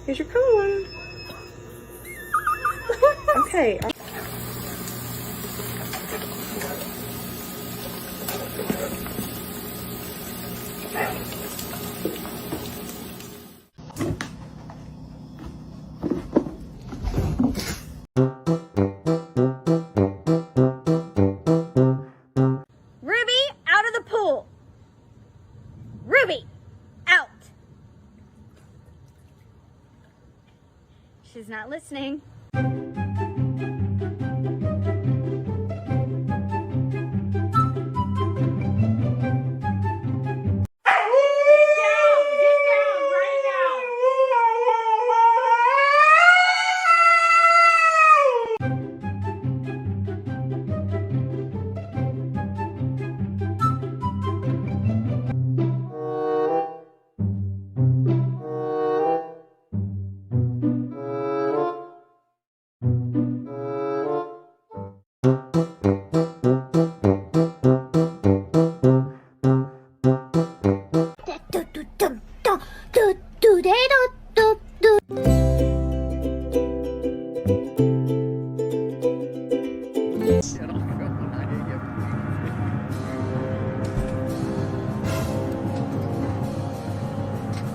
Here's your cone. Okay. Ruby, out of the pool. Ruby, out. She's not listening.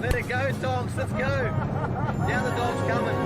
Let it go, dogs, let's go. Now the dog's coming.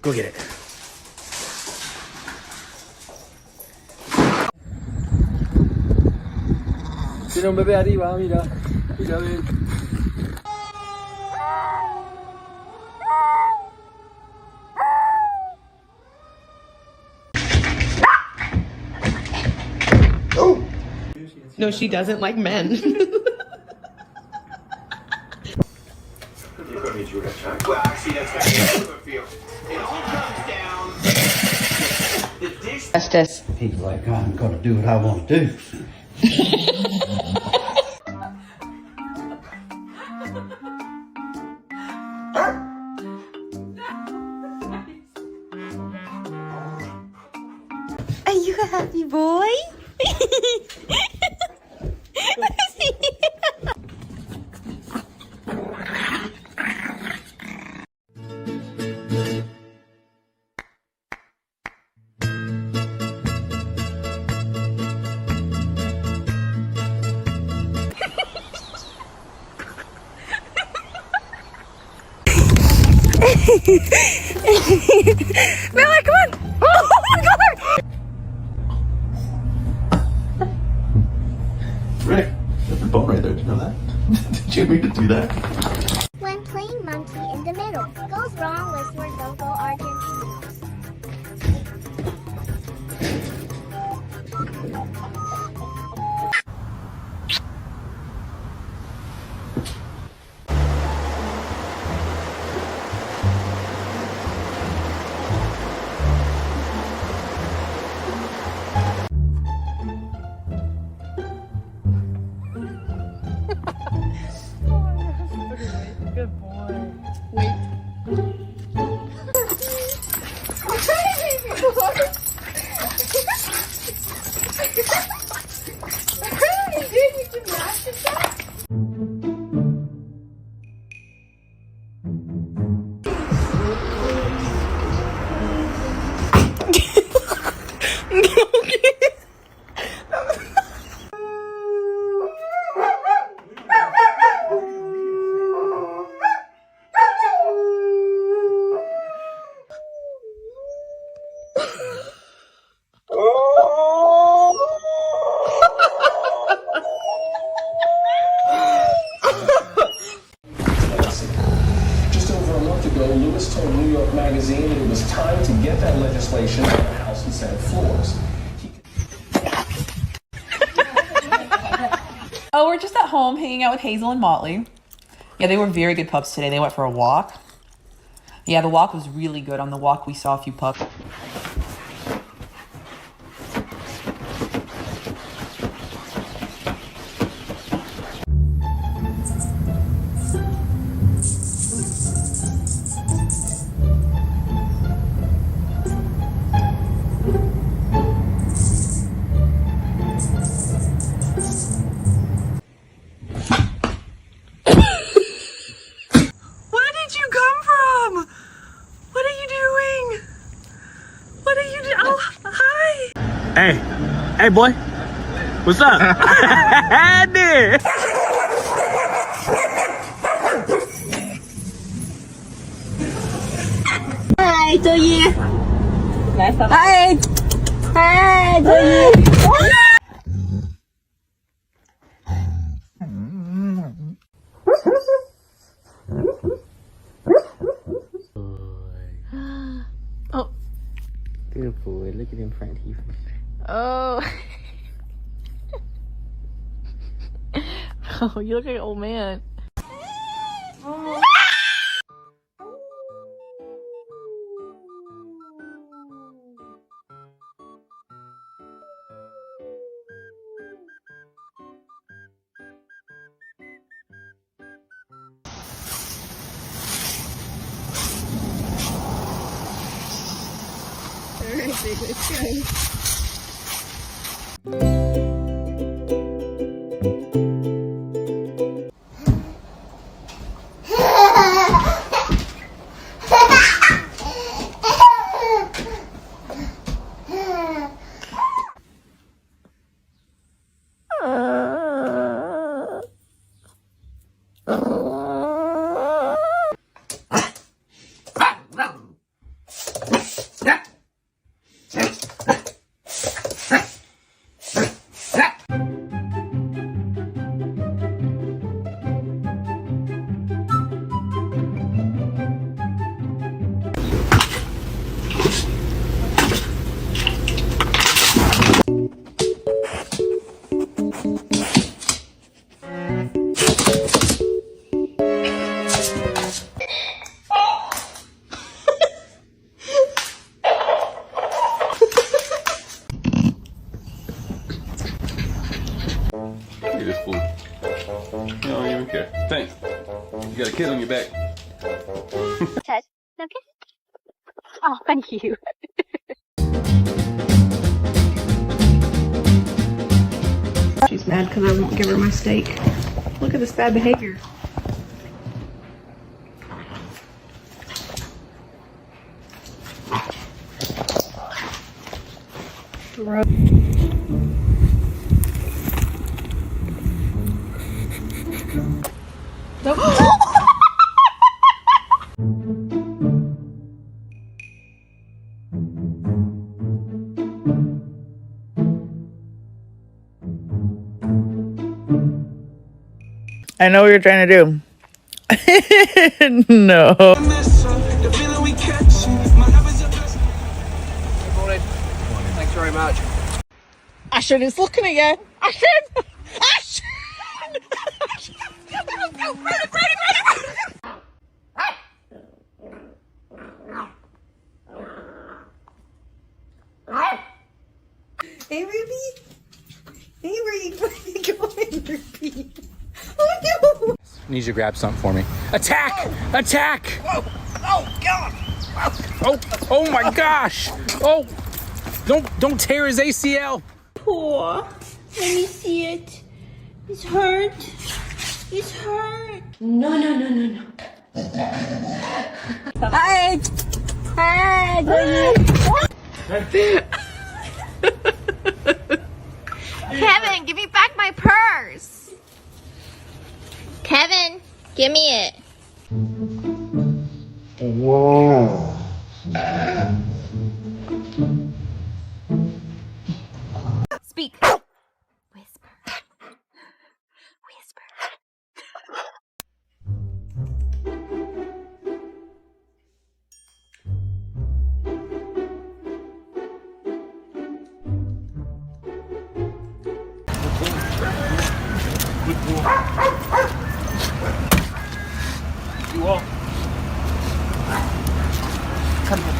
Go get it. Tiene un bebé arriba, mira. Mira, ven. Oh! No, she doesn't like men. Well, actually, that's how I feel. It all comes down. The dish. Justice. He's like, I'm gonna do what I want to do. Are you a happy boy? Miller, come on! Oh my God! Rick, that's a bone right there. Did you know that? Did you mean to do that? When playing monkey in the middle goes wrong with your local Argentinians. Good boy. Wait. magazine that it was time to get that legislation on the House and Senate floors. Oh, we're just at home hanging out with Hazel and Motley. Yeah, they were very good pups today. They went for a walk. Yeah, the walk was really good. On the walk, we saw a few pups. Hey, hey boy, what's up? There. Hi, Zoe. Hi. Hi, Zoe. Oh. Good boy, look at him front teeth. Oh. Oh, you look like an old man. Look at this fool. You don't even care. Thanks. You got a kid on your back. Touch. Okay. Oh, thank you. She's mad because I won't give her my steak. Look at this bad behavior. I know what you're trying to do. No. Thanks very much. Ashton is looking at you. Ashton! Ashton! Hey, Ruby. Hey, where you going, Ruby? Oh, no. Need you to grab something for me. Attack! Oh. Attack! Oh, oh, God. Oh, oh my gosh! Oh, don't tear his ACL. Poor. Let me see it. It's hurt. It's hurt. No. Hi. Hi, Zoe. Kevin, give me back my purse. Kevin, give me it. Speak. Whisper. Whisper.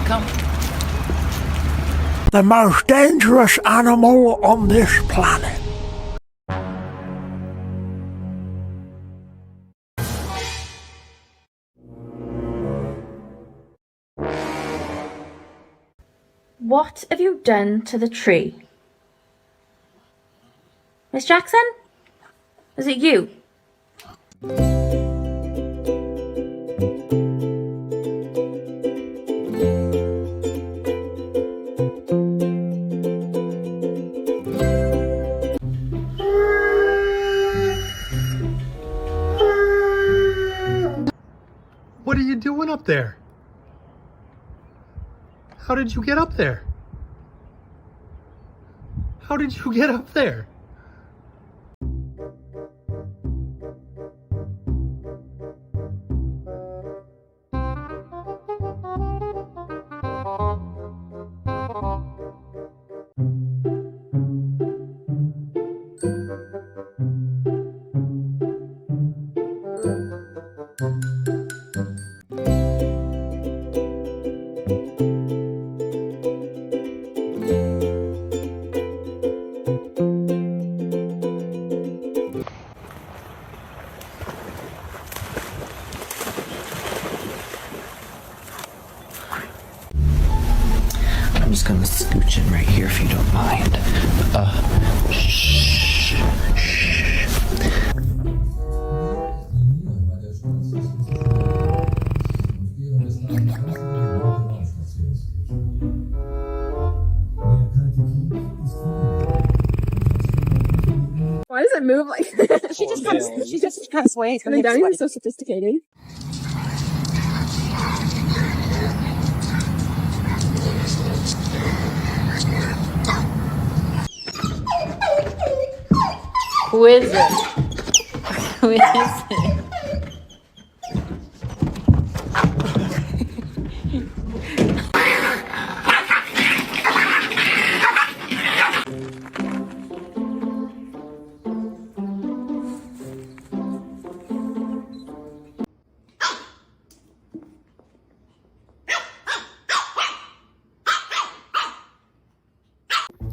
Come. The most dangerous animal on this planet. What have you done to the tree? Miss Jackson? Is it you? What are you doing up there? How did you get up there? How did you get up there? I'm just gonna scooch in right here if you don't mind. Shh. Why does it move like she just kind of sways. And Danny is so sophisticated. Who is it? Who is it?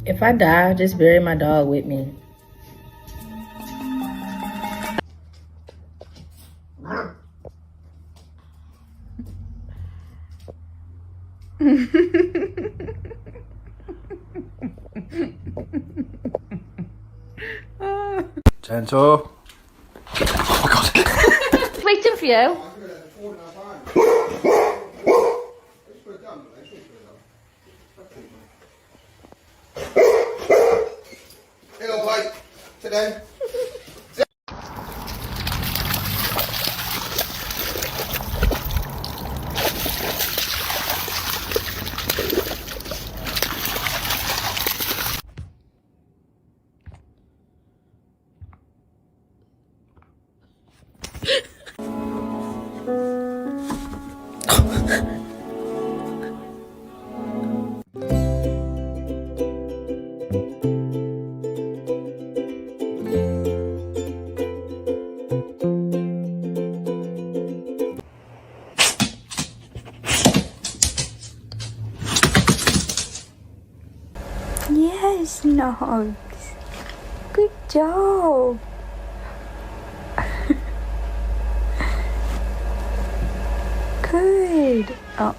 If I die, just bury my dog with me. Gentle. Waiting for you. Hello, Mike. Today. Yes, Nogs. Good job. Good. Oh.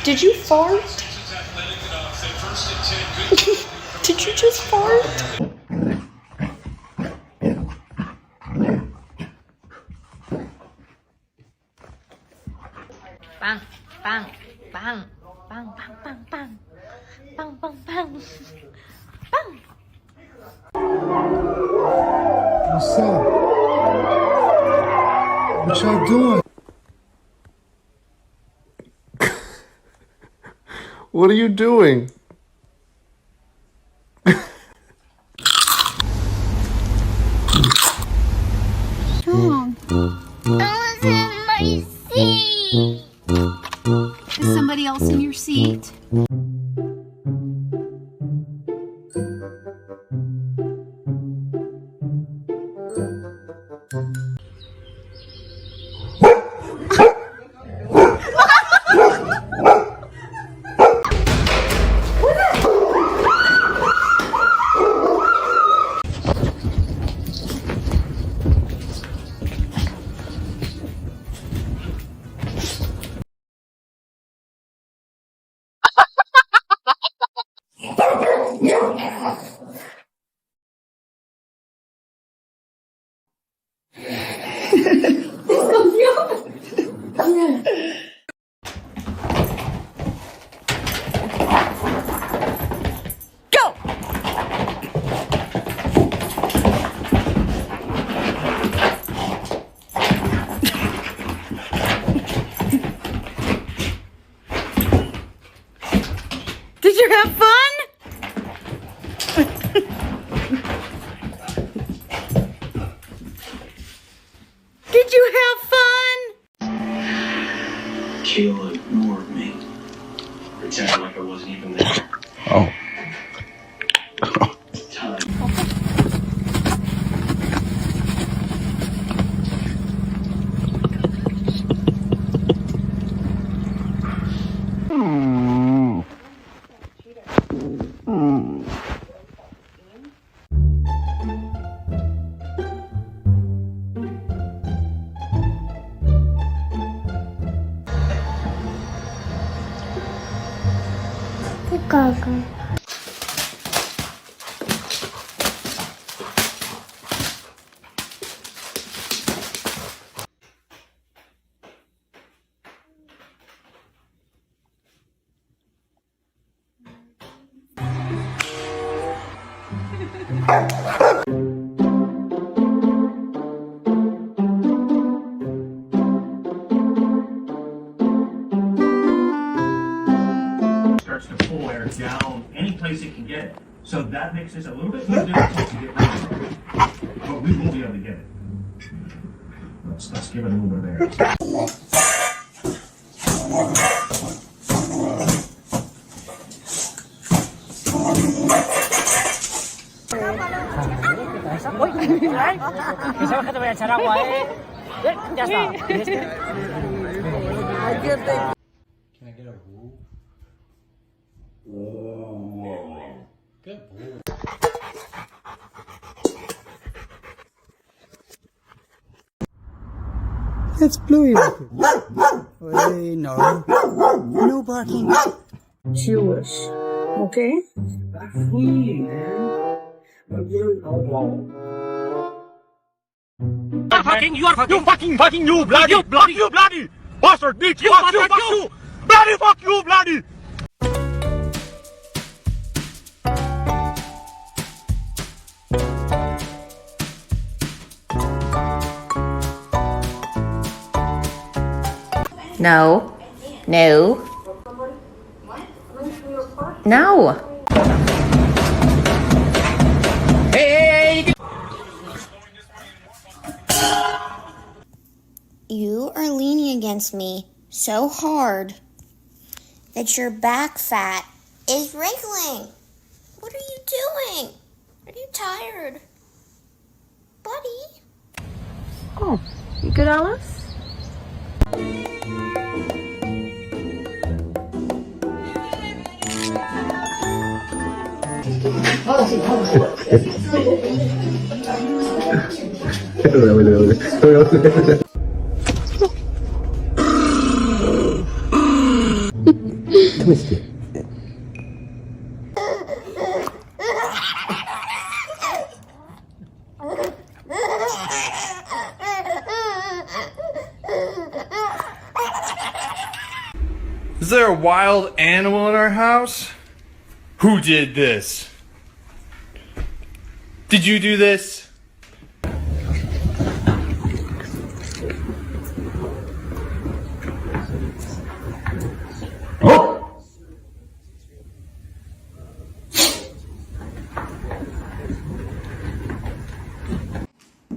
Did you fart? Did you just fart? Bang, bang, bang, bang, bang, bang, bang, bang, bang, bang, bang. What's up? What y'all doing? What are you doing? Oh. have fun? Did you have fun? Kayla ignored me. Pretended like I wasn't even there. Oh. Time. Gaga. Starts to pull air down any place it can get it. So that makes this a little bit more difficult to get rid of. But we will be able to get it. Let's give it a little bit of air. Can I get a woo? Good boy. That's Bluey. Hey, no. No barking. Jewish. Okay? No. No. No. You are leaning against me so hard that your back fat is wriggling. What are you doing? Are you tired? Buddy? Oh, you good, Alice? Is there a wild animal in our house? Who did this? Did you do this?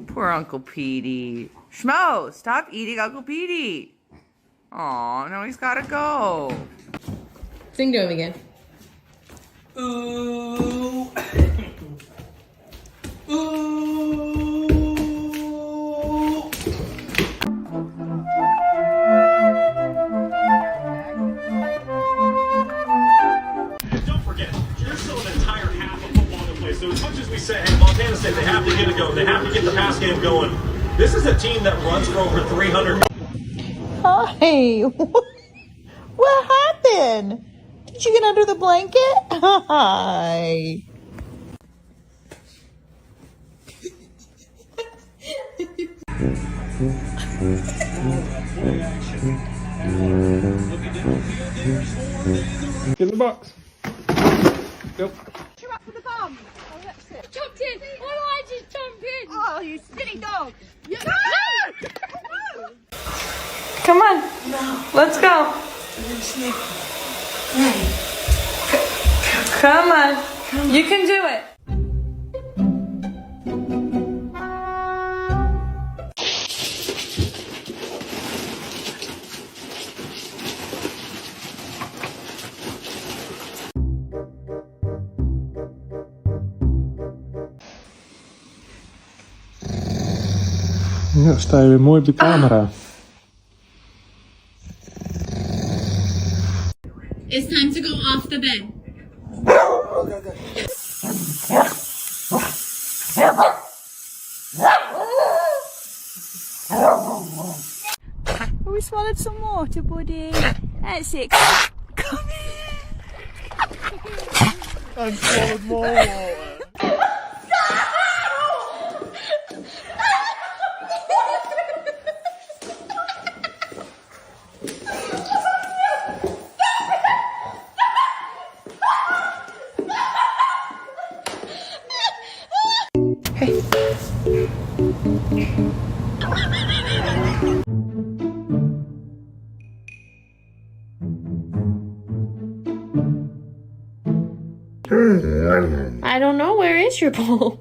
Poor Uncle Petey. Schmo, stop eating Uncle Petey. Aw, now he's gotta go. Sing to him again. Ooh. Ooh. Don't forget, there's still an entire half of football to play. So as much as we say, hey, Montana State, they have to get it going. They have to get the pass game going. This is a team that runs for over 300. Hi. What happened? Did you get under the blanket? Hi. Get in the box. Go. You're up for the bomb. Oh, that's it. Jumped in. Why do I just jump in? Oh, you silly dog. You... Come on. No. Let's go. Come on. You can do it. Ja, sta je weer mooi op de camera. It's time to go off the bed. We swallowed some water, buddy. That's it. Come here. I swallowed more water. I don't know. Where is your bowl?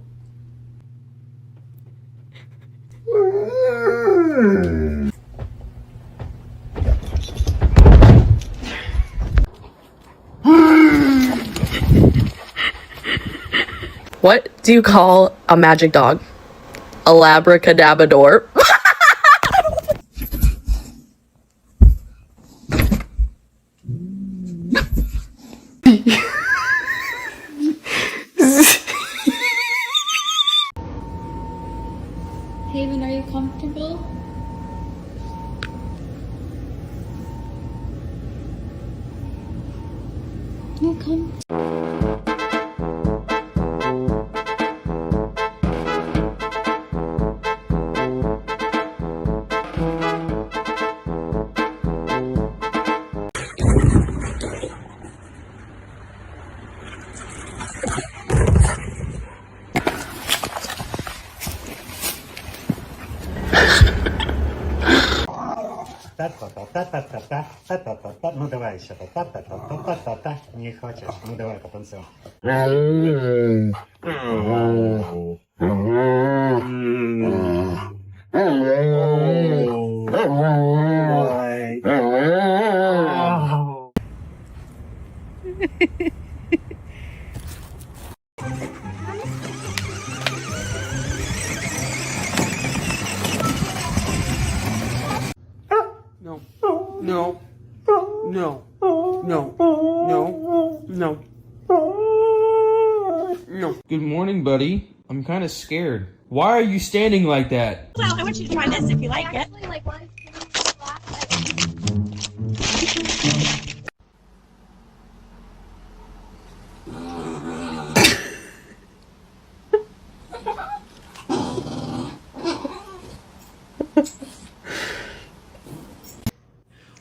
What do you call a magic dog? A labracadabrador. Haven, are you comfortable? You come. Ну давай еще. Не хочешь? Ну давай потанцуем. No. No. No. No. No. No. No. Good morning, buddy. I'm kind of scared. Why are you standing like that? Well, I want you to try this if you like it.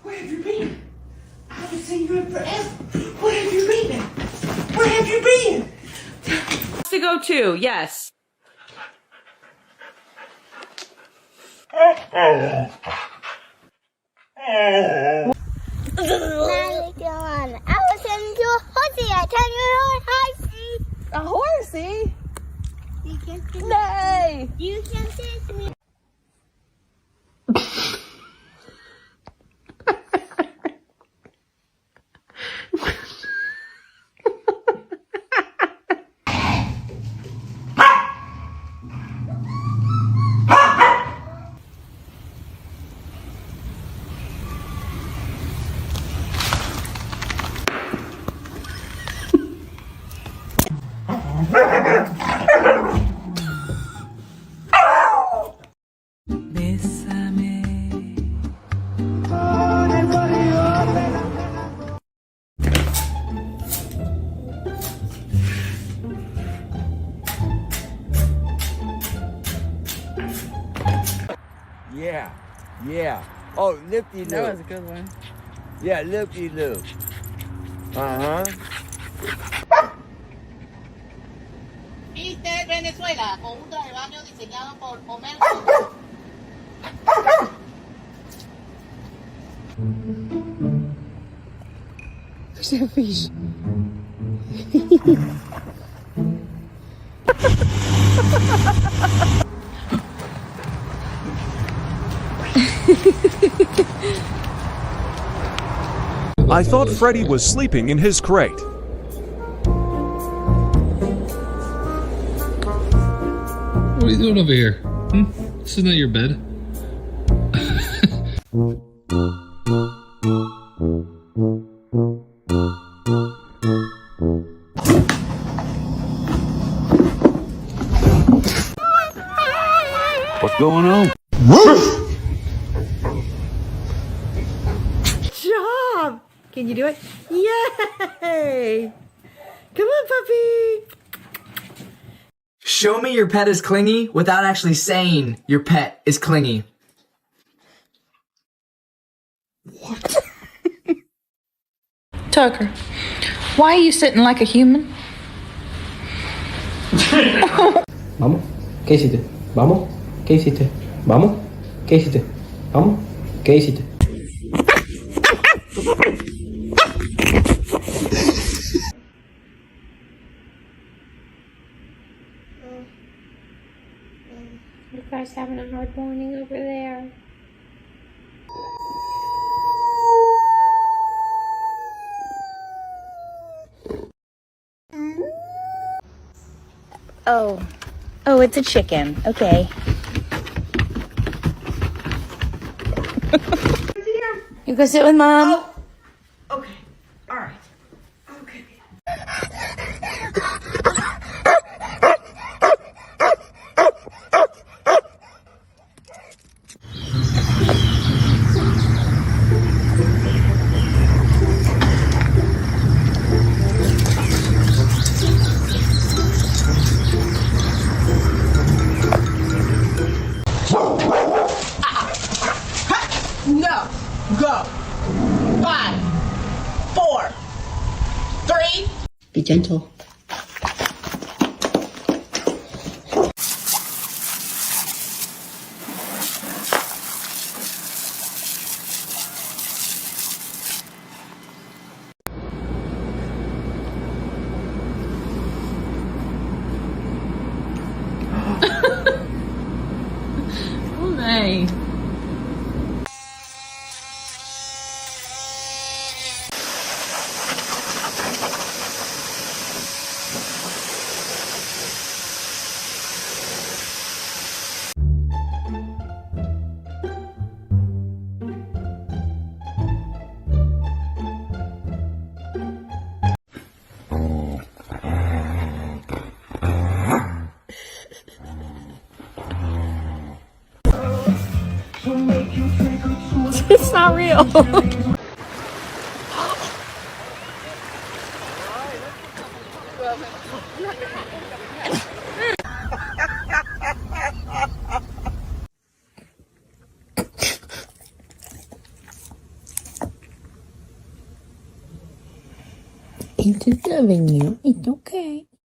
Where have you been? I haven't seen you in forever. Where have you been? Where have you been? To go to, yes. I was into a horsey. I tell you a horsey. A horsey? You can't do Nay. You can take me. Yeah, yeah. Oh, lippy loop. That was a good one. Yeah, lippy loop. Uh-huh. Viste Venezuela con un traje de baño diseñado por Homer. There's a fish. I thought Freddy was sleeping in his crate. What are you doing over here? This is not your bed. What's going on? Job! Can you do it? Yay! Come on, puppy! Show me your pet is clingy without actually saying your pet is clingy. Tucker, why are you sitting like a human? Vamos, ¿qué hiciste? Vamos, ¿qué hiciste? Vamos, ¿qué hiciste? Vamos, ¿qué hiciste? You guys having a hard morning over there? Oh, it's a chicken. Okay. You go sit with Mom. Okay, alright. Okay. No. Go. 5, 4, 3. Be gentle. Oh, nice. It's not real. It's loving you. It's okay.